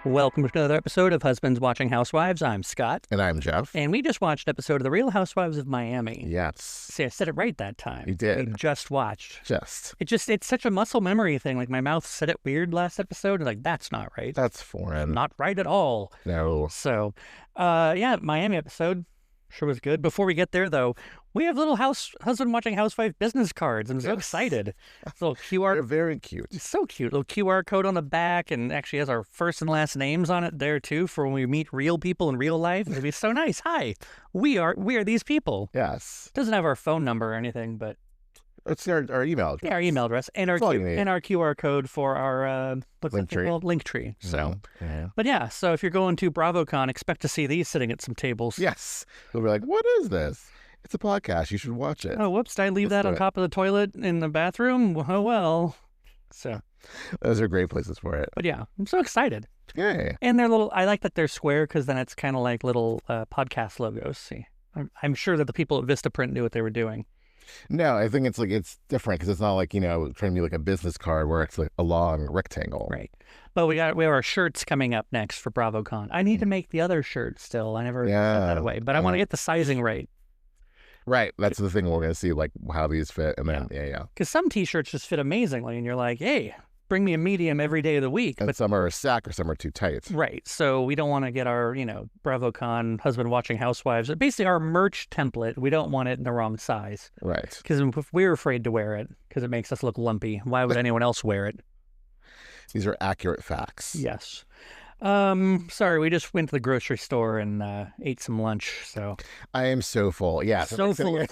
Welcome to another episode of Husbands Watching Housewives. I'm Scott. And I'm Jeff. And we just watched an episode of The Real Housewives of Miami. Yes. See, I said it right that time. You did. We just watched. It's It's such a muscle memory thing. Like, my mouth said it weird last episode. And like, that's not right. That's foreign. Not right at all. No. So, Miami episode sure was good. Before we get there, though, we have little husband watching housewife business cards. I'm so excited. It's a little QR. They're very cute. It's so cute. Little QR code on the back, and actually has our first and last names on it there too for when we meet real people in real life. It'd be so nice. Hi, we are these people. Yes. Doesn't have our phone number or anything, but It's our email address. yeah, our email address and our QR code for our link tree. So, But yeah, so if you're going to BravoCon, expect to see these sitting at some tables. Yes. They'll be like, what is this? It's a podcast. You should watch it. Oh, whoops! Did I leave that on top of the toilet in the bathroom? Oh well. So those are great places for it. But yeah, I'm so excited. Yay. And they're little. I like that they're square because then it's kind of like little podcast logos. See, I'm sure that the people at Vistaprint knew what they were doing. No, I think it's different because it's not like, trying to be like a business card where it's like a long rectangle. Right. But we have our shirts coming up next for BravoCon. I need to make the other shirt still. I never put that away, but I want to get the sizing right. Right. That's the thing. We're going to see like how these fit. And then, Because some T-shirts just fit amazingly and you're like, hey, bring me a medium every day of the week. And but some are a sack or some are too tight. Right. So we don't want to get our, BravoCon husband watching housewives. Basically our merch template. We don't want it in the wrong size. Right. Because we're afraid to wear it because it makes us look lumpy. Why would anyone else wear it? These are accurate facts. Yes. Sorry, we just went to the grocery store and ate some lunch. So I am so full. Yeah. So full.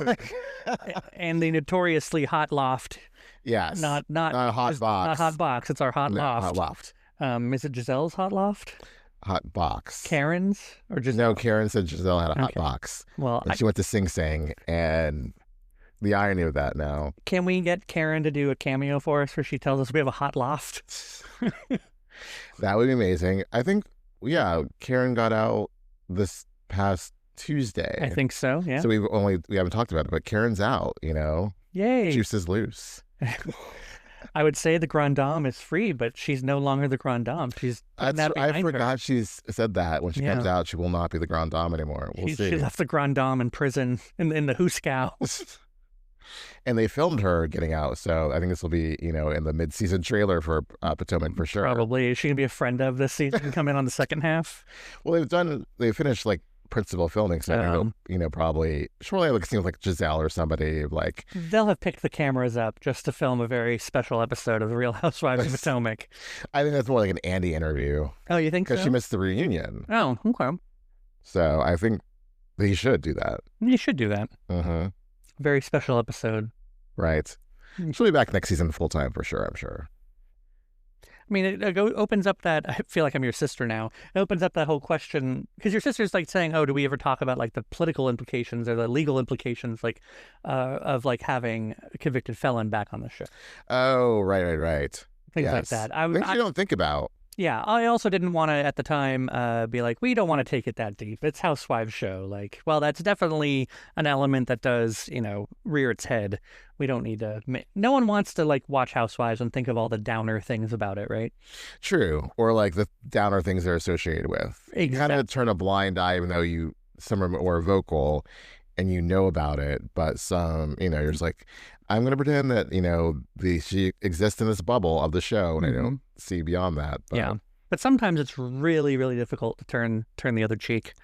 And the notoriously hot loft. Yes. Not a hot box. Not hot box. It's our hot loft. Hot loft. Is it Giselle's hot loft? Hot box. Karen's or Giselle? No, Karen said Giselle had a hot box. Well, and she went to Sing Sing, and the irony of that now. Can we get Karen to do a cameo for us where she tells us we have a hot loft? That would be amazing. I think, Karen got out this past Tuesday. I think so, yeah. So we haven't talked about it, but Karen's out, Yay. Juice is loose. I would say the Grand Dame is free, but she's no longer the Grand Dame. I forgot she's said that. When she comes out, she will not be the Grand Dame anymore. We'll see. She left the Grand Dame in prison in the Huskow. And they filmed her getting out, so I think this will be, in the mid-season trailer for Potomac for sure. Probably. Is she going to be a friend of this season, come in on the second half? Well, they finished, like, principal filming, so I think probably, surely it seems like Giselle or somebody, like... They'll have picked the cameras up just to film a very special episode of The Real Housewives of Potomac. I think that's more like an Andy interview. Oh, you think so? Because she missed the reunion. Oh, okay. So I think they should do that. You should do that. Mm-hmm. Very special episode. Right. She'll be back next season full time for sure, I'm sure. I mean, it opens up that, I feel like I'm your sister now. It opens up that whole question, because your sister's like saying, oh, do we ever talk about like the political implications or the legal implications like of like having a convicted felon back on the show? Oh, right. Things like that. Things you don't think about. Yeah, I also didn't want to, at the time, be like, we don't want to take it that deep. It's Housewives show. Like, well, that's definitely an element that does, rear its head. We don't need to... No one wants to, like, watch Housewives and think of all the downer things about it, right? True. Or, like, the downer things they're associated with. Exactly. You kind of turn a blind eye, even though some are more vocal and you know about it, but some, you're just like... I'm going to pretend that, she exists in this bubble of the show, and I don't see beyond that. But... Yeah. But sometimes it's really, really difficult to turn the other cheek.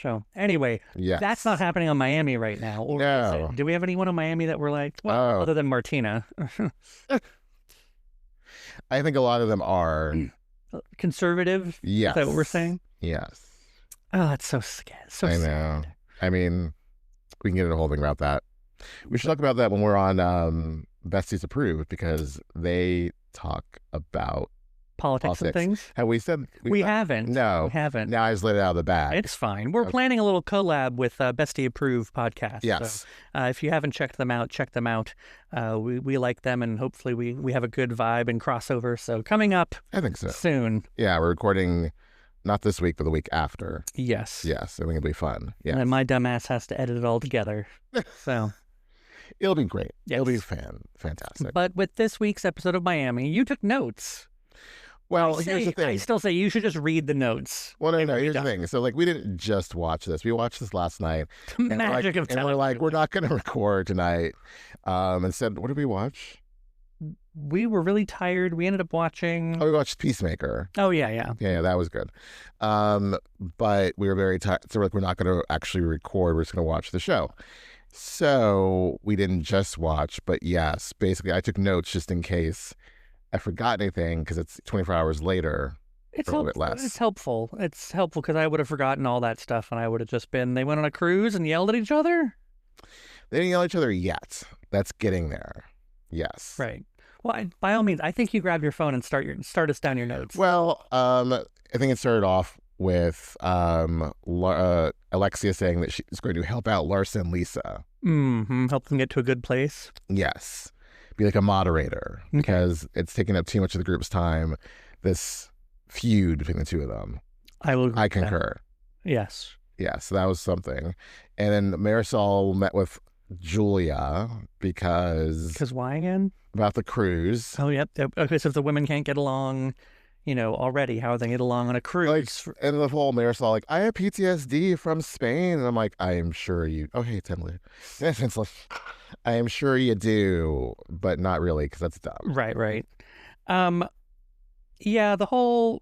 So, anyway, that's not happening on Miami right now. Or no. Do we have anyone on Miami that we're like, well, other than Martina? I think a lot of them are... Conservative? Yes. Is that what we're saying? Yes. Oh, that's so sad. I know. I mean, we can get into a whole thing about that. We should talk about that when we're on Besties Approved, because they talk about politics and things. Have we said? We haven't. No. We haven't. Now I just let it out of the bag. It's fine. We're planning a little collab with Bestie Approved podcast. Yes. So, if you haven't checked them out, check them out. We like them, and hopefully we have a good vibe and crossover. So coming up, I think so. Soon. Yeah, we're recording not this week, but the week after. Yes. Yes. I think it'll be fun. Yeah. And my dumbass has to edit it all together. So... It'll be great. Yes. It'll be fantastic. But with this week's episode of Miami, you took notes. Well, here's the thing. I still say you should just read the notes. Well, no. Here's the thing. So, like, we didn't just watch this. We watched this last night. Magic of television. And we're like, we're not going to record tonight. And said, what did we watch? We were really tired. We ended up watching. Oh, we watched Peacemaker. Oh, yeah. Yeah, that was good. But we were very tired. So, we're like, we're not going to actually record. We're just going to watch the show. So, we didn't just watch. But yes, basically, I took notes just in case I forgot anything because it's 24 hours later. It's a little bit less. It's helpful. It's helpful because I would have forgotten all that stuff and I would have just been, they went on a cruise and yelled at each other? They didn't yell at each other yet. That's getting there. Yes. Right. Well, by all means, I think you grab your phone and start us down your notes. Well, I think it started off with Alexia saying that she's going to help out Larsa and Lisa. Mm-hmm. Help them get to a good place. Yes. Be like a moderator because it's taking up too much of the group's time. This feud between the two of them. I concur. Yes. Yeah, so that was something. And then Marysol met with Julia because why again? About the cruise. Oh, yep. Okay, so if the women can't get along, already, how are they get along on a cruise? Like, and the whole Marysol, like, I have PTSD from Spain. And I'm like, I am sure you. Oh, hey, Timley. It's like, I am sure you do, but not really, because that's dumb. Right. Yeah, the whole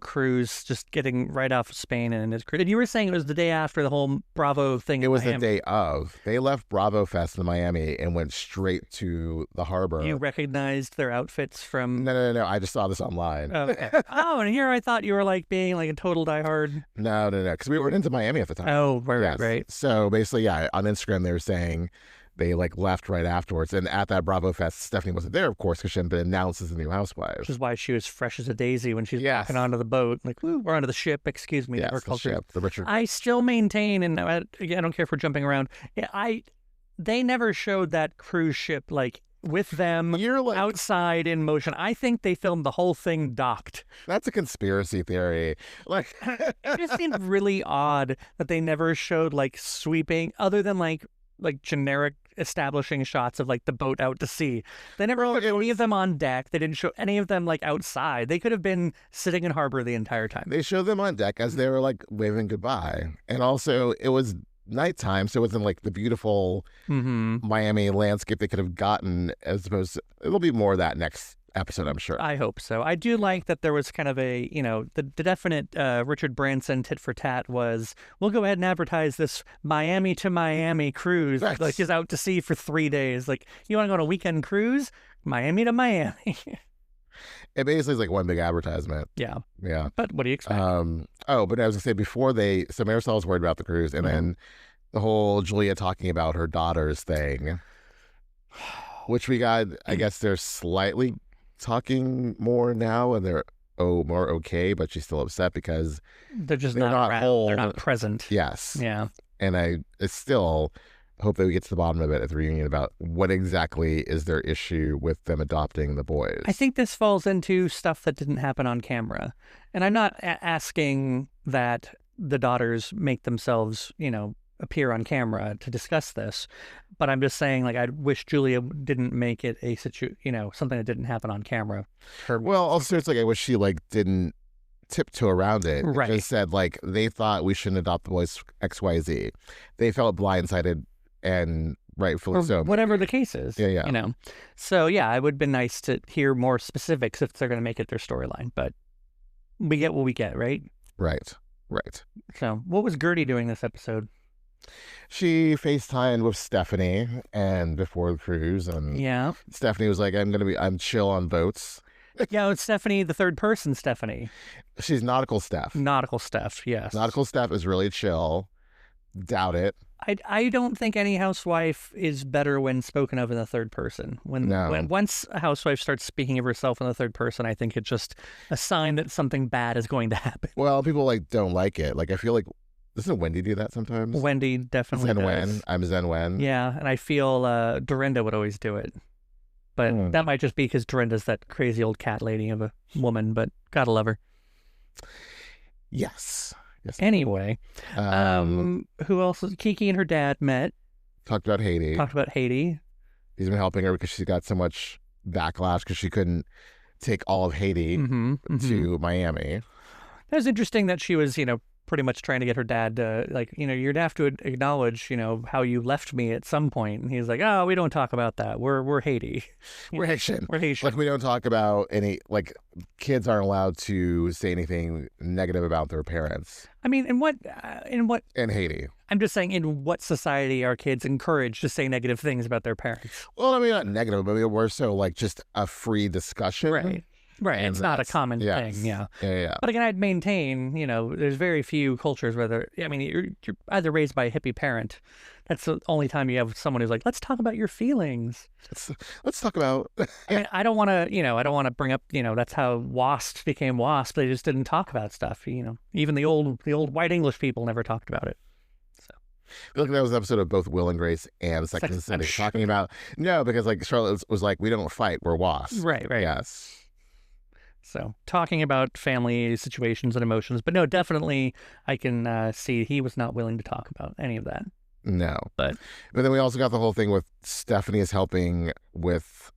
cruise, just getting right off of Spain and his cruise. And you were saying it was the day after the whole Bravo thing. It was the day of. They left Bravo Fest in Miami and went straight to the harbor. You recognized their outfits from... No. I just saw this online. Okay. Oh, and here I thought you were like being like a total diehard. No, because we were into Miami at the time. Oh, right. So basically, yeah, on Instagram they were saying they like left right afterwards. And at that Bravo Fest, Stephanie wasn't there, of course, because she hadn't been announced as the new housewife. Which is why she was fresh as a daisy when she's walking onto the boat. Like, woo, we're onto the ship, excuse me. Yes, the ship, the Richard. I still maintain, and I don't care if we're jumping around, they never showed that cruise ship, like, with them outside in motion. I think they filmed the whole thing docked. That's a conspiracy theory. Like, it just seemed really odd that they never showed, like, sweeping, other than, like generic establishing shots of like the boat out to sea. They never showed any of them on deck. They didn't show any of them like outside. They could have been sitting in harbor the entire time. They showed them on deck as they were like waving goodbye. And also it was nighttime, so it wasn't like the beautiful Miami landscape they could have gotten, as opposed to, it'll be more of that next episode, I'm sure. I hope so. I do like that there was kind of a, the definite Richard Branson tit for tat was, we'll go ahead and advertise this Miami to Miami cruise. Right. Like he's out to sea for 3 days. Like, you want to go on a weekend cruise? Miami to Miami. It basically is like one big advertisement. Yeah. Yeah. But what do you expect? But I was going to say, before so Marysol was worried about the cruise, and then the whole Julia talking about her daughter's thing, which we got, I guess they're slightly talking more now, and they're more okay, but she's still upset because they're not whole. They're not present. Yes. Yeah. And I still hope that we get to the bottom of it at the reunion about what exactly is their issue with them adopting the boys. I think this falls into stuff that didn't happen on camera. And I'm not asking that the daughters make themselves, appear on camera to discuss this, but I'm just saying, like, I wish Julia didn't make it something that didn't happen on camera. Also it's like I wish she didn't tiptoe around it. Right. It just said they thought we shouldn't adopt the boys XYZ. They felt blindsided, and rightfully so. Whatever the case is. Yeah. So yeah, it would have been nice to hear more specifics if they're going to make it their storyline. But we get what we get, right? Right. So what was Gertie doing this episode? She FaceTimed with Stephanie and before the cruise, and Stephanie was like, I'm chill on boats. Yeah, it's Stephanie, the third person Stephanie. She's Nautical Steph. Nautical Steph, yes. Nautical Steph is really chill. Doubt it. I don't think any housewife is better when spoken of in the third person. When once a housewife starts speaking of herself in the third person, I think it's just a sign that something bad is going to happen. Well, people don't like it. I feel like, doesn't Wendy do that sometimes? Wendy definitely does. Wen. I'm Zen Wen. Yeah, and I feel Dorinda would always do it. But that might just be because Dorinda's that crazy old cat lady of a woman, but gotta love her. Yes. Anyway, who else? Kiki and her dad met. Talked about Haiti. He's been helping her because she got so much backlash because she couldn't take all of Haiti to Miami. That was interesting that she was, pretty much trying to get her dad to, like, you'd have to acknowledge, how you left me at some point. And he's like, oh, we don't talk about that. We're Haiti. We're Haitian. We're Haitian. Like, we don't talk about any, like, kids aren't allowed to say anything negative about their parents. I mean, In Haiti. I'm just saying, in what society are kids encouraged to say negative things about their parents? Well, I mean, not negative, but we're so, like, just a free discussion. Right. And it's not a common thing. Yeah. But again, I'd maintain, there's very few cultures where you're either raised by a hippie parent. That's the only time you have someone who's like, let's talk about your feelings. Let's talk about. I don't want to bring up, that's how WASP became WASP. They just didn't talk about stuff. Even the old white English people never talked about it. So I feel like that was an episode of both Will and Grace and Sex and the City talking about because like Charlotte was like, we don't fight, we're WASP. Right. Yes. So talking about family situations and emotions, but no, definitely I can see he was not willing to talk about any of that. No. But then we also got the whole thing with Stephanie is helping with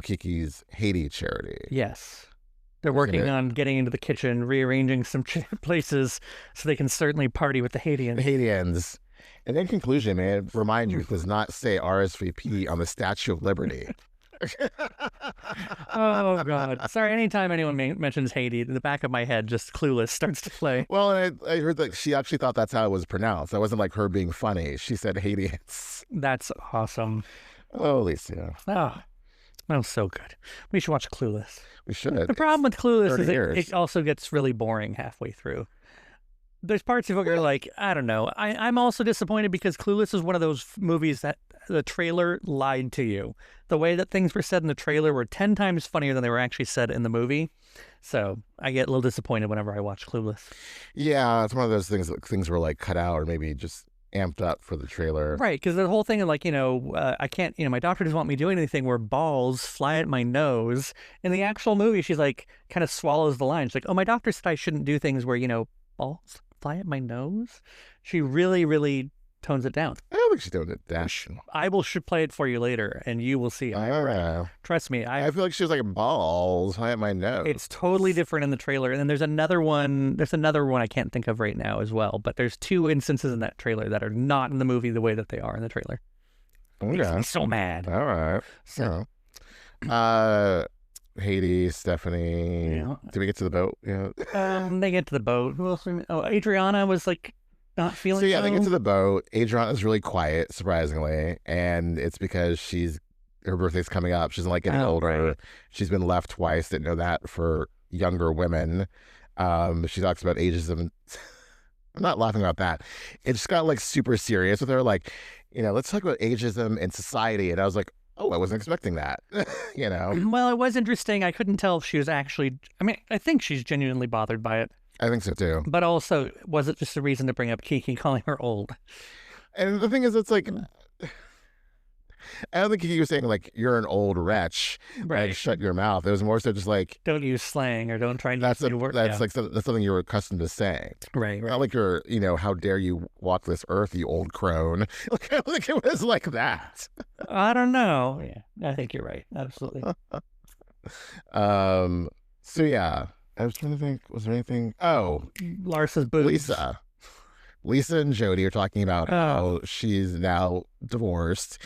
Kiki's Haiti charity. Yes. They're working on getting into the kitchen, rearranging some places so they can certainly party with the Haitians. The Haitians. And in conclusion, man, remind you, it does not say RSVP on the Statue of Liberty. Oh God! Sorry. Anytime anyone mentions Haiti, the back of my head just Clueless starts to play. Well, I heard that she actually thought that's how it was pronounced. That wasn't like her being funny. She said Haitians. That's awesome. Oh, Alicia. Oh, that was so good. We should watch Clueless. We should. The problem with Clueless is it also gets really boring halfway through. There's parts of it where you're like, I don't know. I'm also disappointed because Clueless is one of those movies that the trailer lied to you. The way that things were said in the trailer were 10 times funnier than they were actually said in the movie. So I get a little disappointed whenever I watch Clueless. Yeah, it's one of those things were like cut out or maybe just amped up for the trailer. Right, because the whole thing of like, I can't, my doctor doesn't want me doing anything where balls fly at my nose. In the actual movie, she's like, kind of swallows the line. She's like, oh, my doctor said I shouldn't do things where, balls fly at my nose. She really, really tones it down. I don't think she's doing it down. Should play it for you later, and you will see. Trust me. I feel like she was like balls fly at my nose. It's totally different in the trailer. And then there's another one. I can't think of right now as well. But there's 2 instances in that trailer that are not in the movie the way that they are in the trailer. Okay. Makes me so mad. All right. So, Haiti, Stephanie. Yeah. Did we get to the boat? Yeah. They get to the boat. Who else? Adriana was like not feeling. So yeah, they get to the boat. Adriana is really quiet, surprisingly, and it's because her birthday's coming up. She's like getting older. Right. She's been left twice. Didn't know that for younger women. She talks about ageism. I'm not laughing about that. It just got like super serious with her. Like, let's talk about ageism in society. And I was like, oh, I wasn't expecting that. Well, it was interesting. I couldn't tell if she was actually. I mean, I think she's genuinely bothered by it. I think so too. But also, was it just a reason to bring up Kiki calling her old? And the thing is, it's like, I don't think Kiki was saying like you're an old wretch, right? Like, shut your mouth. It was more so just like don't use slang or don't try to use new words. That's like that's something you're accustomed to saying, right? Not like you're how dare you walk this earth, you old crone. Like I think it was like that. I don't know. Yeah, I think you're right. Absolutely. So yeah, I was trying to think. Was there anything? Oh, Larsa's boobs. Lisa and Jody are talking about how she's now divorced.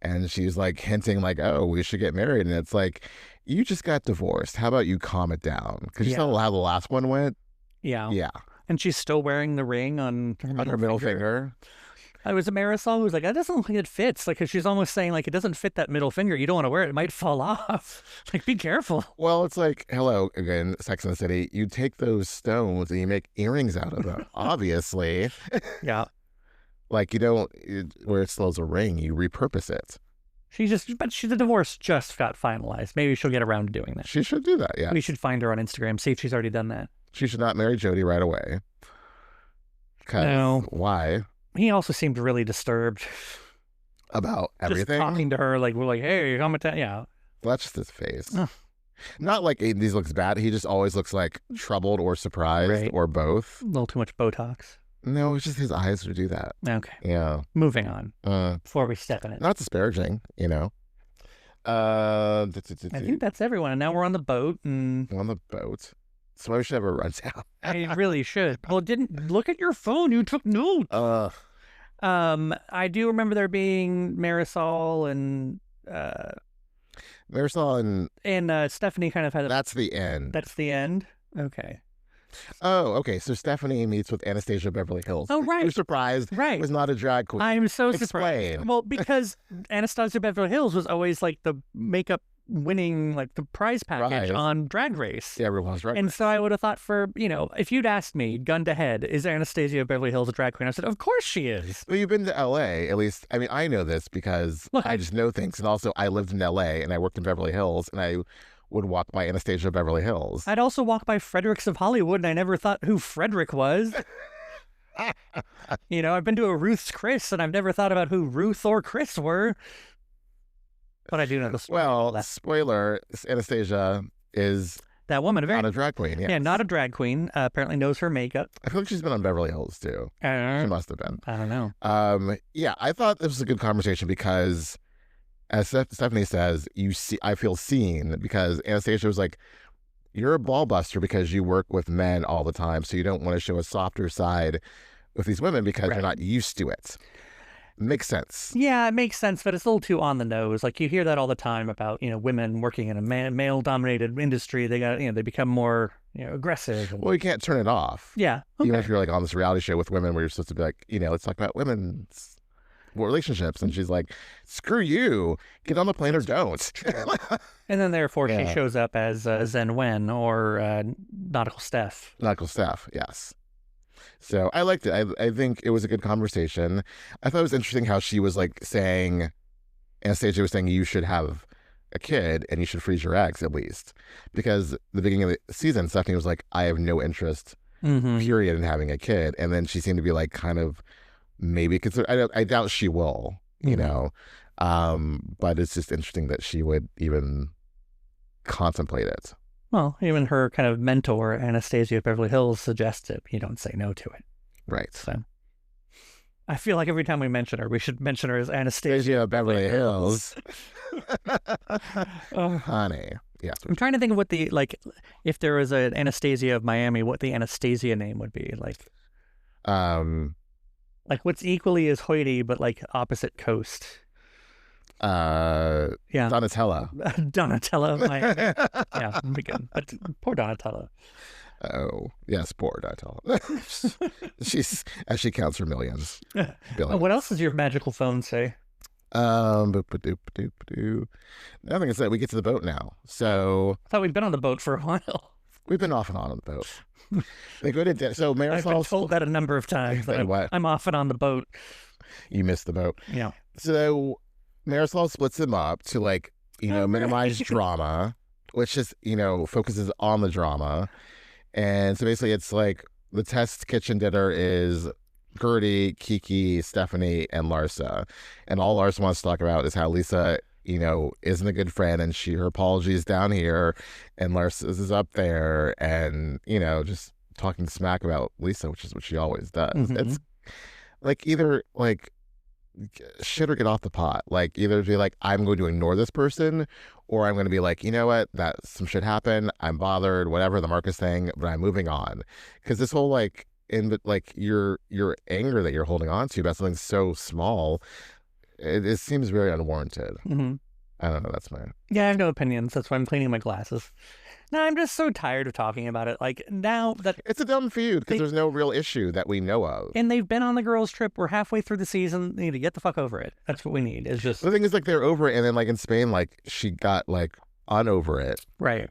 And she's like hinting like, oh, we should get married. And it's like, you just got divorced. How about you calm it down? Because you saw how the last one went. Yeah. Yeah. And she's still wearing the ring on her middle finger. It was a Marysol who was like, that doesn't look like it fits. Like, she's almost saying like, it doesn't fit that middle finger. You don't want to wear it. It might fall off. Like, be careful. Well, it's like, hello, again, Sex and the City. You take those stones and you make earrings out of them, obviously. Yeah. Like, you don't, where it still has a ring, you repurpose it. But the divorce just got finalized. Maybe she'll get around to doing that. She should do that, yeah. We should find her on Instagram, see if she's already done that. She should not marry Jody right away. No. Why? He also seemed really disturbed. About everything? Just talking to her, like, we're like, hey, you're coming to, yeah. Well, that's just his face. Not like these looks bad. He just always looks like troubled or surprised or both. A little too much Botox. No, it's just his eyes to do that. Okay. Yeah. Moving on. Before we step in it. Not disparaging, I think that's everyone. And now we're on the boat, and on the boat. So we should have a rundown. I really should. Well, didn't look at your phone. You took notes. I do remember there being Marysol and Marysol and Stephanie kind of had. That's the end. That's the end. Okay. Oh, okay. So Stephanie meets with Anastasia of Beverly Hills. Oh, right. You're surprised. Right. Was not a drag queen. I'm so Explain. surprised. Well, because Anastasia of Beverly Hills was always like the makeup winning, like the prize package on Drag Race. Yeah, RuPaul's Drag Race. And so I would have thought if you'd asked me, gun to head, is Anastasia of Beverly Hills a drag queen? I said, of course she is. Well, you've been to LA, at least. I mean, I know this because I just know things. And also, I lived in LA and I worked in Beverly Hills, and I would walk by Anastasia of Beverly Hills. I'd also walk by Fredericks of Hollywood, and I never thought who Frederick was. I've been to a Ruth's Chris, and I've never thought about who Ruth or Chris were. But I do know the story. Well, spoiler, Anastasia is that woman, not a drag queen. Yes. Yeah, not a drag queen. Apparently knows her makeup. I feel like she's been on Beverly Hills, too. She must have been. I don't know. Yeah, I thought this was a good conversation because, as Stephanie says, I feel seen, because Anastasia was like, you're a ball buster because you work with men all the time, so you don't want to show a softer side with these women because you're not used to it. Makes sense. Yeah, it makes sense, but it's a little too on the nose. Like, you hear that all the time about, women working in a male-dominated industry. They got, they become more, aggressive. Well, you can't turn it off. Yeah. Okay. Even if you're like on this reality show with women where you're supposed to be like, let's talk about women's relationships, and she's like, screw you, get on the plane or don't. And then therefore she shows up as Zen Wen or Nautical Steph. Nautical Steph, yes. So I liked it. I think it was a good conversation. I thought it was interesting how she was like saying, Anastasia was saying, you should have a kid and you should freeze your eggs at least, because the beginning of the season, Stephanie was like, I have no interest, period, in having a kid, and then she seemed to be like kind of maybe consider. I doubt she will, but it's just interesting that she would even contemplate it. Well, even her kind of mentor, Anastasia of Beverly Hills, suggests it. You don't say no to it. Right. So I feel like every time we mention her, we should mention her as Anastasia of Beverly Hills. Honey. Yes. I'm trying to think of what if there was an Anastasia of Miami, what the Anastasia name would be. Like what's equally as hoity, but like opposite coast. Donatella. Donatella of Miami. Yeah, that'd be good. But poor Donatella. Oh, yes, poor Donatella. She counts her millions. What else does your magical phone say? Nothing. Is that we get to the boat now. So I thought we'd been on the boat for a while. We've been off and on the boat. They go to dinner. So Marysol, I've been told that a number of times. I'm off and on the boat. You missed the boat. Yeah. So Marysol splits them up to minimize drama, which just focuses on the drama. And so basically it's like the test kitchen dinner is Gertie, Kiki, Stephanie, and Larsa. And all Larsa wants to talk about is how Lisa, isn't a good friend, and her apology is down here and Larsa's is up there, and, just talking smack about Lisa, which is what she always does. Mm-hmm. It's like either shit or get off the pot. Like either be like, I'm going to ignore this person, or I'm going to be like, you know what, that some shit happened, I'm bothered, whatever the Marcus thing, but I'm moving on. Because this whole your anger that you're holding on to about something so small, it seems very unwarranted. Mm-hmm. I don't know, that's mine. Yeah, I have no opinions. That's why I'm cleaning my glasses. No, I'm just so tired of talking about it. Like, now that it's a dumb feud because there's no real issue that we know of. And they've been on the girls' trip. We're halfway through the season. They need to get the fuck over it. That's what we need. It's just the thing is, they're over it, and then in Spain, she got on over it. Right.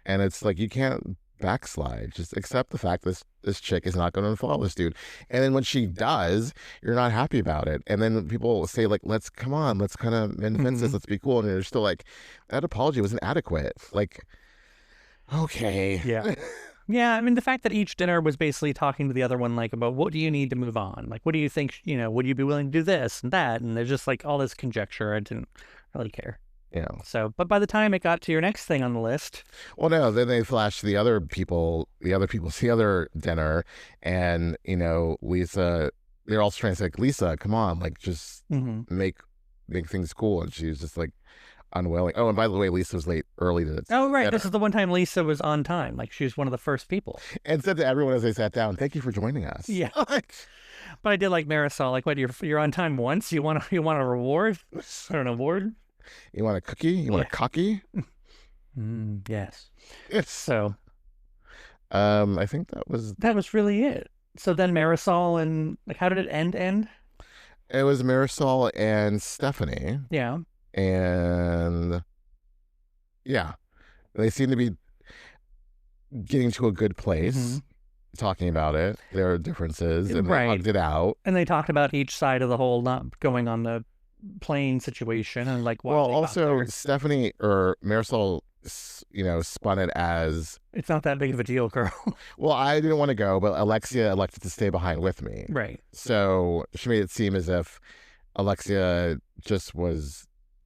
And it's you can't backslide. Just accept the fact this chick is not going to unfollow this dude. And then when she does, you're not happy about it. And then people say let's kind of mend fences, let's be cool. And you're still that apology wasn't adequate. Okay. Yeah. Yeah, I mean, the fact that each dinner was basically talking to the other one, about what do you need to move on? What do you think, would you be willing to do this and that? And there's just all this conjecture. I didn't really care. Yeah. So, but by the time it got to your next thing on the list. Well, no, then they flashed the other dinner, and, Lisa, they're also trying to say, Lisa, come on, just make things cool. And she was just unwilling. Oh, and by the way, Lisa was late early to Oh, right. dinner. This is the one time Lisa was on time. Like, she was one of the first people. And said to everyone as they sat down, "Thank you for joining us." Yeah. But I did like Marysol. Like, what, you're on time once? You want a reward or an award? You want a cookie? You want a cocky? Yes. Yes. So, I think that was really it. So then Marysol and like, how did it end? it. Was Marysol and Stephanie, Yeah. and yeah, they seem to be getting to a good place. Talking about it, their differences, and they hugged it out. And they talked about each side of the whole not going on the plane situation and like. Well, also Stephanie or Marysol, spun it as it's not that big of a deal, girl. Well, I didn't want to go, but Alexia elected to stay behind with me. Right. So she made it seem as if Alexia just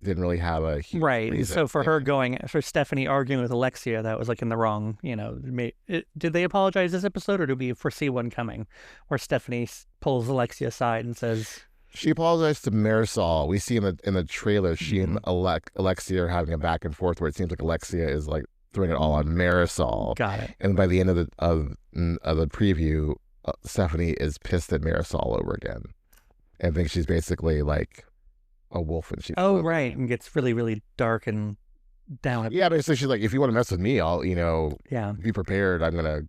didn't really have a huge reason. So for Stephanie arguing with Alexia, that was like in the wrong, did they apologize this episode, or do we foresee one coming where Stephanie pulls Alexia aside and says... She apologized to Marysol. We see in the trailer, she and Alexia are having a back and forth where it seems like Alexia is like throwing it all on Marysol. Got it. And by the end of the preview, Stephanie is pissed at Marysol over again and thinks she's basically like a wolf and she's right, and gets really, really dark and down. Yeah, basically she's like, if you want to mess with me, I'll be prepared. I'm gonna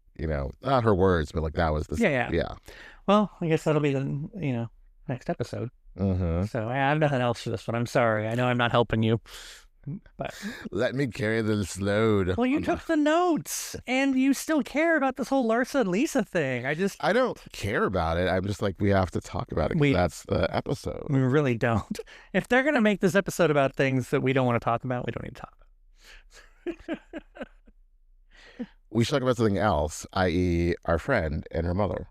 not her words, but like that was the yeah. Well, I guess that'll be the next episode. So I have nothing else for this one. I'm sorry. I know I'm not helping you, but let me carry this load. Well, you took the notes, and you still care about this whole Larsa and Lisa thing. I don't care about it. I'm just like, we have to talk about it. That's the episode. We really don't. If they're gonna make this episode about things that we don't want to talk about, we don't need to talk about. We should talk about something else, i.e., our friend and her mother.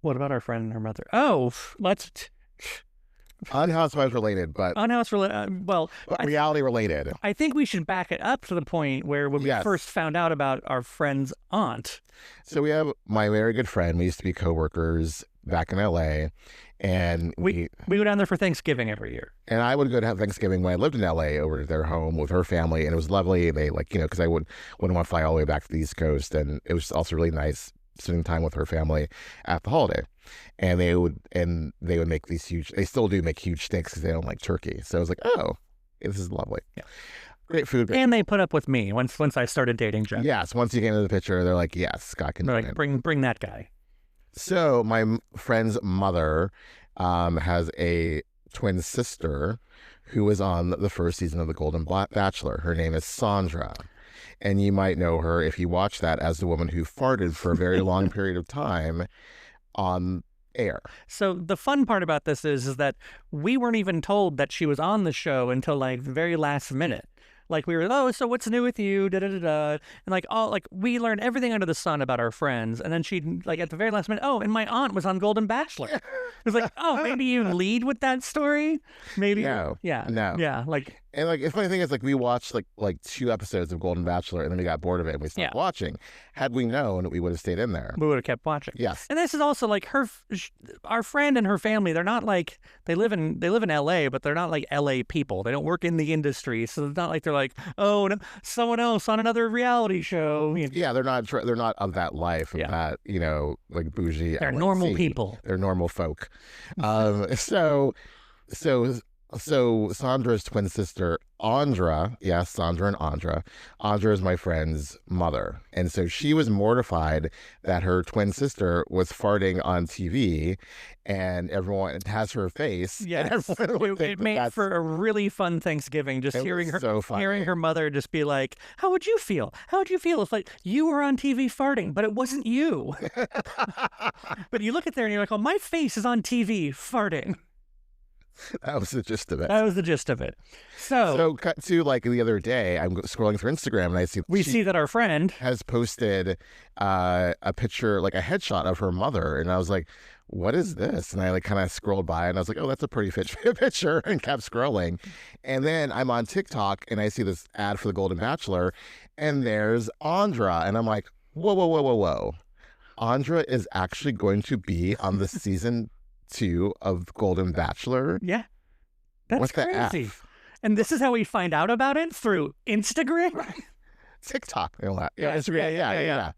What about our friend and her mother? Oh, let's. Unhousewives related, but reality related. I think we should back it up to the point where when we first found out about our friend's aunt. So we have my very good friend. We used to be co-workers back in LA, and we go down there for Thanksgiving every year. And I would go to have Thanksgiving when I lived in LA over to their home with her family, and it was lovely. And they because I wouldn't want to fly all the way back to the East Coast, and it was also really nice spending time with her family at the holiday. And they would make these huge, they still do make huge steaks because they don't like turkey. So I was like, oh, this is lovely. Yeah. Great food. And they put up with me once I started dating Jeff. Yes. Once you get into the picture, they're like, yes, Scott can. They're like, bring that guy. So my friend's mother has a twin sister who was on the first season of The Golden Bachelor. Her name is Sandra. And you might know her if you watch that as the woman who farted for a very long period of time on air. So the fun part about this is that we weren't even told that she was on the show until like the very last minute. Like we were, oh, so what's new with you? Da da da da. And we learned everything under the sun about our friends. And then she at the very last minute, oh, and my aunt was on Golden Bachelor. It was like, oh, maybe you lead with that story. Maybe. No. Yeah. No. Yeah. And the funny thing is, we watched like 2 episodes of Golden Bachelor, and then we got bored of it and we stopped watching. Had we known, we would have stayed in there. We would have kept watching. Yes. And this is also our friend and her family. They're not they live in LA, but they're not like LA people. They don't work in the industry, so it's not like they're like, oh, someone else on another reality show. Yeah, they're not of that life, of that bougie. They're normal people. They're normal folk. So Sandra's twin sister, Andra, yes, Sandra and Andra is my friend's mother. And so she was mortified that her twin sister was farting on TV and everyone has her face. Yes. It made for a really fun Thanksgiving, just hearing her mother just be like, how would you feel? How would you feel if you were on TV farting, but it wasn't you? But you look at there and you're like, oh, my face is on TV farting. That was the gist of it. So cut to the other day, I'm scrolling through Instagram and I see that our friend has posted a picture, a headshot of her mother, and I was like, what is this? And I kind of scrolled by and I was like, oh, that's a pretty picture, and kept scrolling. And then I'm on TikTok and I see this ad for The Golden Bachelor, and there's Andra, and I'm like, whoa. Andra is actually going to be on the season 2 of Golden Bachelor. Yeah, that's what the crazy. F? And this is how we find out about it? Through Instagram? TikTok. Yeah.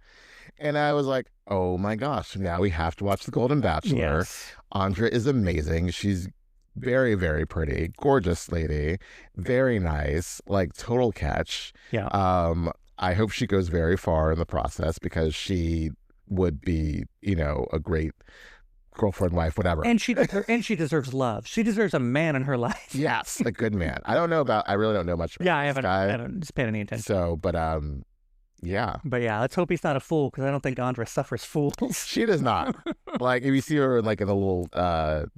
And I was like, oh my gosh, now we have to watch The Golden Bachelor. Yes. Andrea is amazing. She's very, very pretty, gorgeous lady, very nice, like total catch. Yeah. I hope she goes very far in the process because she would be, a great girlfriend, wife, whatever. And she deserves love. She deserves a man in her life. Yes, a good man. I really don't know much about I haven't just paid any attention. So, but yeah. But yeah, let's hope he's not a fool because I don't think Andrea suffers fools. She does not. Like if you see her like in a little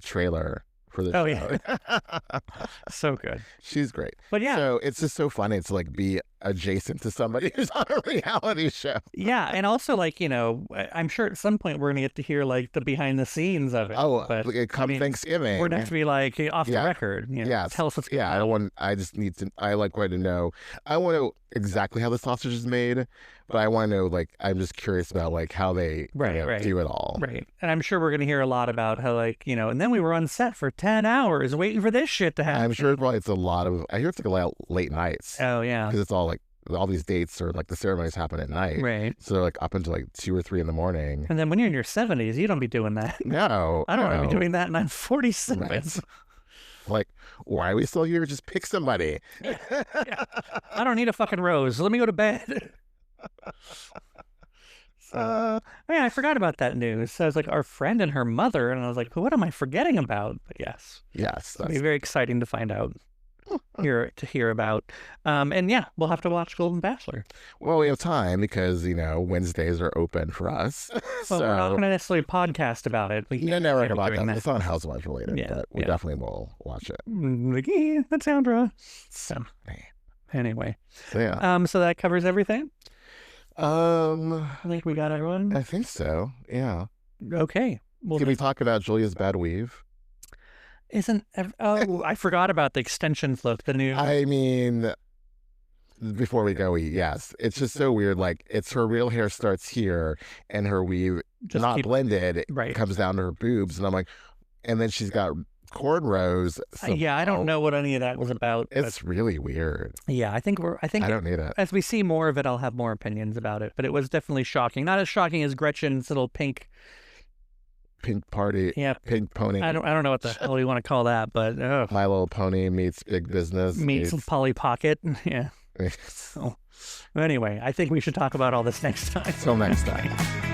trailer for the show. Yeah. So good. She's great. But yeah. So it's just so funny to like be adjacent to somebody who's on a reality show. Yeah. And also like, I'm sure at some point we're going to get to hear like the behind the scenes of it. Oh, but Thanksgiving. We're going to have to be like off the record. Yeah. Tell us what's going on. I want to know. I want to know exactly how the sausage is made, but I want to know, like, I'm just curious about like how they do it all. Right. And I'm sure we're going to hear a lot about how like, and then we were on set for 10 hours waiting for this shit to happen. I'm sure it's a lot of, I hear it's like a lot of late nights. Oh, yeah. Because it's all like, all these dates or like the ceremonies happen at night. Right. So they're like up until like 2 or 3 in the morning. And then when you're in your 70s, you don't be doing that. No. I don't want to be doing that and I'm 47. Right. Like, why are we still here? Just pick somebody. Yeah. I don't need a fucking rose. Let me go to bed. I forgot about that news. So I was like, our friend and her mother, and I was like, what am I forgetting about? But yes. Yes. It'll be very exciting to find out. Hear about. And yeah, we'll have to watch Golden Bachelor. Well, we have time because, Wednesdays are open for us. Well, we're not going to necessarily podcast about it. We're never about that. It's not Housewives related, but we definitely will watch it. Like, that's Sandra. So, anyway. So, yeah. So that covers everything? I think we got everyone. I think so. Yeah. Okay. Can we talk about Julia's bad weave? I forgot about the extension flip, the new. I mean, before we go, yes, it's just so weird. Like, it's her real hair starts here, and her weave, just blended, comes down to her boobs, and I'm like, and then she's got cornrows. I don't know what any of that was about. It's really weird. Yeah, I think I don't need it. As we see more of it, I'll have more opinions about it. But it was definitely shocking. Not as shocking as Gretchen's little pink party, pink pony. I don't know what the hell you want to call that, but My Little Pony meets Big Business meets Polly Pocket. Yeah. So anyway, I think we should talk about all this next time. Till next time.